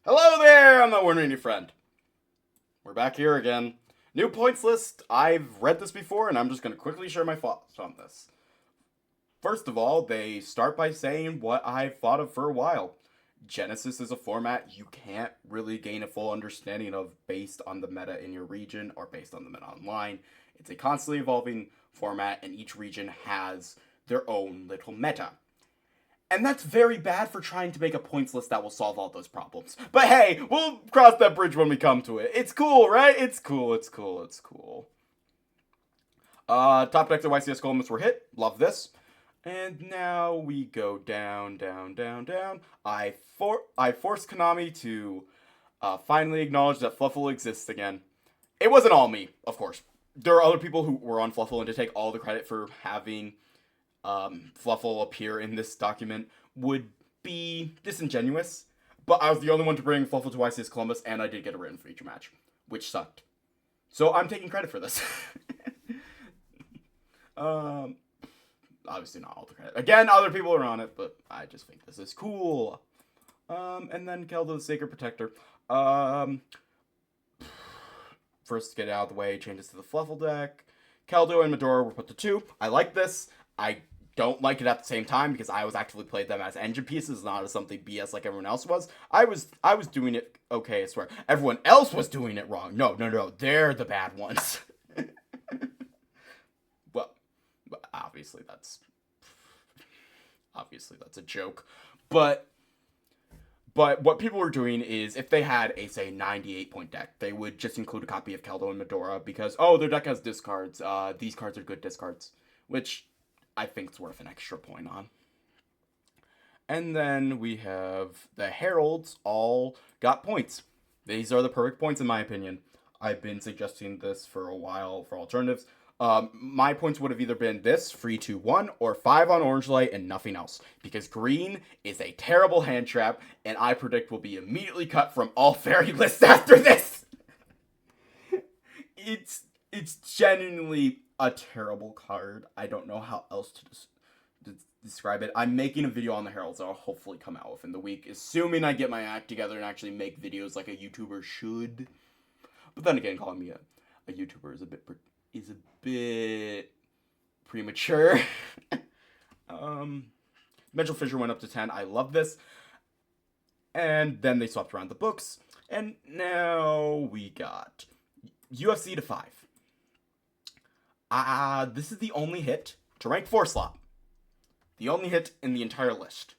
Hello there, I'm the Warner New Friend. We're back here again. New points list. I've read this before, and I'm just going to quickly share my thoughts on this. First of all, they start by saying what I've thought of for a while. Genesys is a format you can't really gain a full understanding of based on the meta in your region or based on the meta online. It's a constantly evolving format, and each region has their own little meta. And that's very bad for trying to make a points list that will solve all those problems. But hey, we'll cross that bridge when we come to it. It's cool, right? It's cool. Top decks of YCS columns were hit. Love this. And now we go down. I forced Konami to finally acknowledge that Fluffle exists again. It wasn't all me, of course. There are other people who were on Fluffle, and to take all the credit for having Fluffle appear in this document would be disingenuous. But I was the only one to bring Fluffle to YCS Columbus, and I did get a written feature match, which sucked. So I'm taking credit for this. Obviously not all the credit. Again, other people are on it, but I just think this is cool. And then Keldo the Sacred Protector. First to get it out of the way, changes to the Fluffle deck. Keldo and Medora were put to 2. I like this. I don't like it at the same time because I was actively played them as engine pieces, not as something BS like everyone else was. I was doing it okay, I swear. Everyone else was doing it wrong. No, they're the bad ones. well, obviously that's a joke. But what people were doing is, if they had a, say, 98-point deck, they would just include a copy of Keldo and Medora because, oh, their deck has discards. These cards are good discards. Which I think it's worth an extra point on. And then we have the Heralds all got points. These are the perfect points in my opinion. I've been suggesting this for a while for alternatives. My points would have either been this, free 2-1, or 5 on Orange Light and nothing else. Because green is a terrible hand trap, and I predict will be immediately cut from all fairy lists after this. It's genuinely a terrible card. I don't know how else to describe it. I'm making a video on the Heralds that will hopefully come out within the week, assuming I get my act together and actually make videos like a YouTuber should. But then again, calling me a YouTuber is a bit premature. Dimensional Fissure went up to 10. I love this. And then they swapped around the books. And now we got UFC to 5. This is the only hit to rank 4 slot. The only hit in the entire list.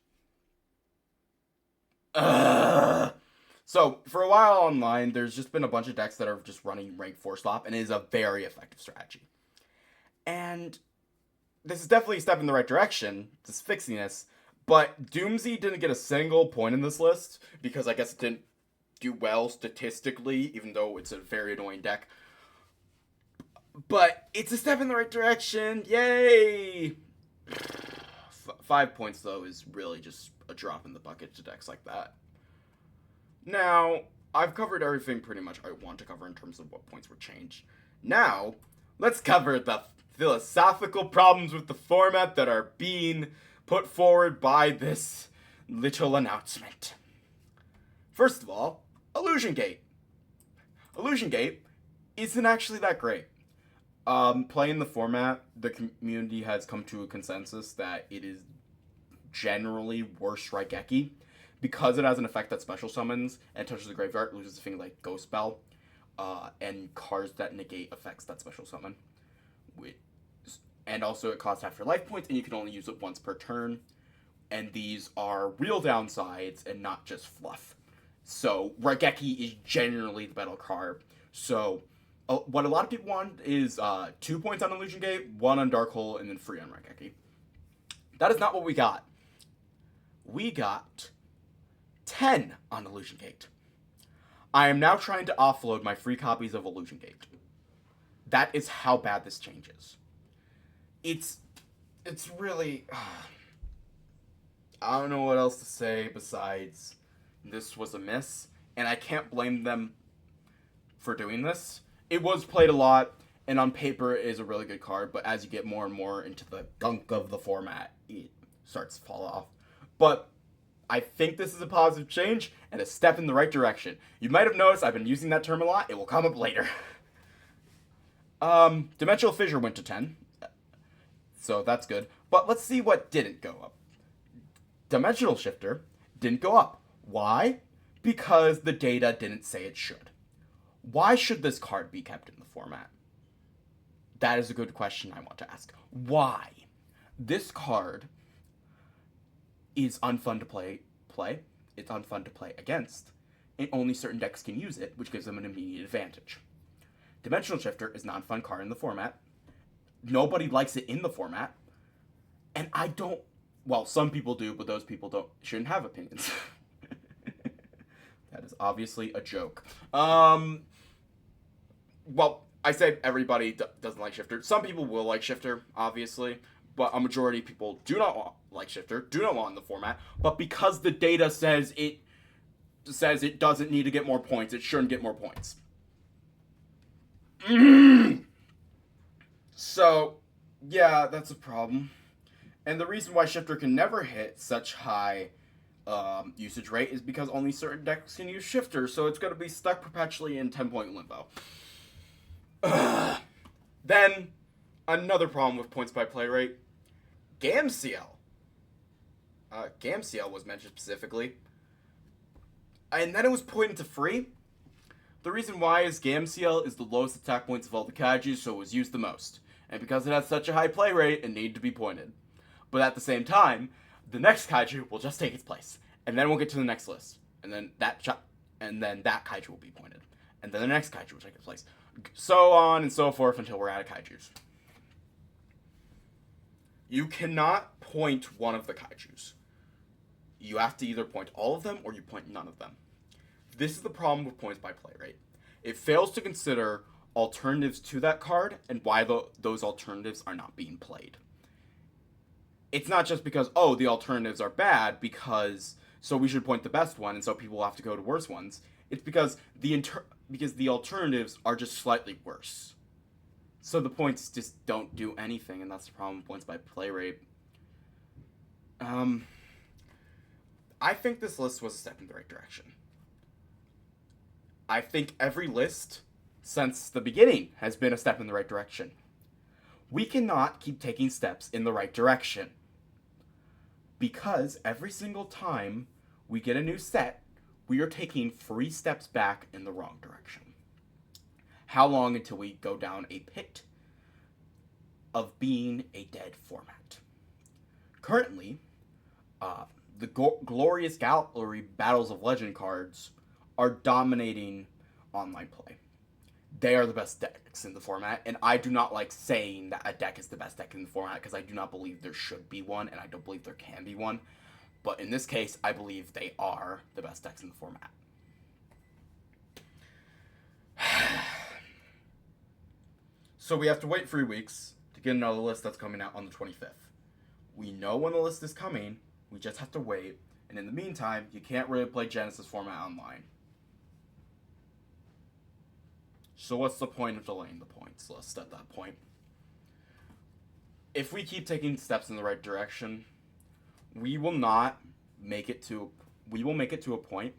So, for a while online, there's just been a bunch of decks that are just running rank 4 slot, and it is a very effective strategy. And this is definitely a step in the right direction, just fixing this, but Doomsy didn't get a single point in this list, because I guess it didn't do well statistically, even though it's a very annoying deck. But it's a step in the right direction. Yay! 5 points, though, is really just a drop in the bucket to decks like that. Now, I've covered everything pretty much I want to cover in terms of what points were changed. Now, let's cover the philosophical problems with the format that are being put forward by this little announcement. First of all, Illusion Gate. Illusion Gate isn't actually that great. Playing the format, the community has come to a consensus that it is generally worse Raigeki because it has an effect that special summons and touches the graveyard, loses a thing like Ghost Bell, and cards that negate effects that special summon. And also it costs half your life points, and you can only use it once per turn. And these are real downsides and not just fluff. So Raigeki is generally the better card. So what a lot of people want is 2 points on Illusion Gate, 1 on Dark Hole, and then 3 on Raigeki. That is not what we got. We got 10 on Illusion Gate. I am now trying to offload my free copies of Illusion Gate. That is how bad this changes. It's really... I don't know what else to say besides this was a miss, and I can't blame them for doing this. It was played a lot, and on paper it is a really good card, but as you get more and more into the gunk of the format, it starts to fall off. But I think this is a positive change and a step in the right direction. You might have noticed I've been using that term a lot. It will come up later. Dimensional Fissure went to 10. So that's good. But let's see what didn't go up. Dimensional Shifter didn't go up. Why? Because the data didn't say it should. Why should this card be kept in the format? That is a good question I want to ask. Why? This card is unfun to play. It's unfun to play against, and only certain decks can use it, which gives them an immediate advantage. Dimensional Shifter is not a fun card in the format. Nobody likes it in the format, and I don't. Well, some people do, but those people shouldn't have opinions. That is obviously a joke. Well, I say everybody doesn't like Shifter. Some people will like Shifter, obviously, but a majority of people do not like Shifter, do not want in the format. But because the data says it doesn't need to get more points, it shouldn't get more points. So, yeah, that's a problem. And the reason why Shifter can never hit such high usage rate is because only certain decks can use Shifter, so it's going to be stuck perpetually in 10-point limbo. Then, another problem with points by play rate, GAMCL. GAMCL was mentioned specifically. And then it was put into free. The reason why is GAMCL is the lowest attack points of all the kaiju, so it was used the most. And because it has such a high play rate, it needed to be pointed. But at the same time, the next kaiju will just take its place. And then we'll get to the next list. And then that kaiju will be pointed. And then the next kaiju will take its place. So on and so forth until we're out of kaijus. You cannot point one of the kaijus. You have to either point all of them or you point none of them. This is the problem with points by play rate. It fails to consider alternatives to that card and why those alternatives are not being played. It's not just because, oh, the alternatives are bad, so we should point the best one, and so people will have to go to worse ones. It's because the alternatives are just slightly worse. So the points just don't do anything, and that's the problem with points by play rate. I think this list was a step in the right direction. I think every list since the beginning has been a step in the right direction. We cannot keep taking steps in the right direction, because every single time we get a new set, we are taking 3 steps back in the wrong direction. How long until we go down a pit of being a dead format? Currently, the Glorious Gallery Battles of Legend cards are dominating online play. They are the best decks in the format, and I do not like saying that a deck is the best deck in the format because I do not believe there should be one, and I don't believe there can be one. But in this case, I believe they are the best decks in the format. So we have to wait 3 weeks to get another list that's coming out on the 25th. We know when the list is coming, we just have to wait, and in the meantime, you can't really play Genesys format online. So what's the point of delaying the points list at that point? If we keep taking steps in the right direction, we will make it to a point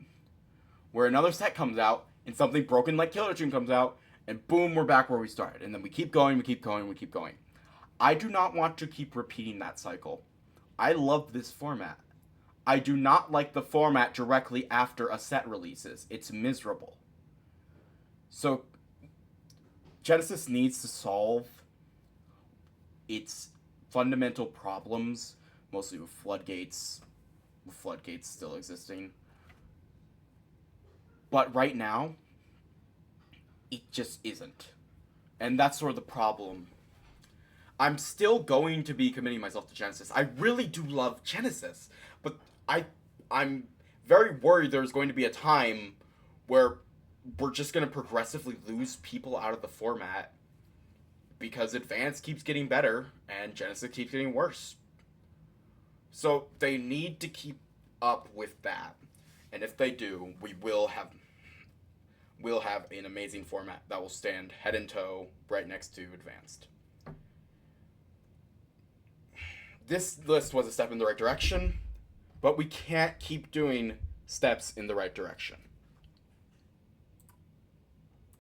where another set comes out and something broken like Killer Tune comes out, and boom, we're back where we started. And then we keep going, we keep going, we keep going. I do not want to keep repeating that cycle. I love this format. I do not like the format directly after a set releases. It's miserable. So Genesys needs to solve its fundamental problems, mostly with floodgates still existing. But right now, it just isn't. And that's sort of the problem. I'm still going to be committing myself to Genesys. I really do love Genesys, but I'm very worried there's going to be a time where we're just going to progressively lose people out of the format because Advance keeps getting better and Genesys keeps getting worse. So they need to keep up with that. And if they do, we'll have an amazing format that will stand head and toe right next to Advanced. This list was a step in the right direction, but we can't keep doing steps in the right direction.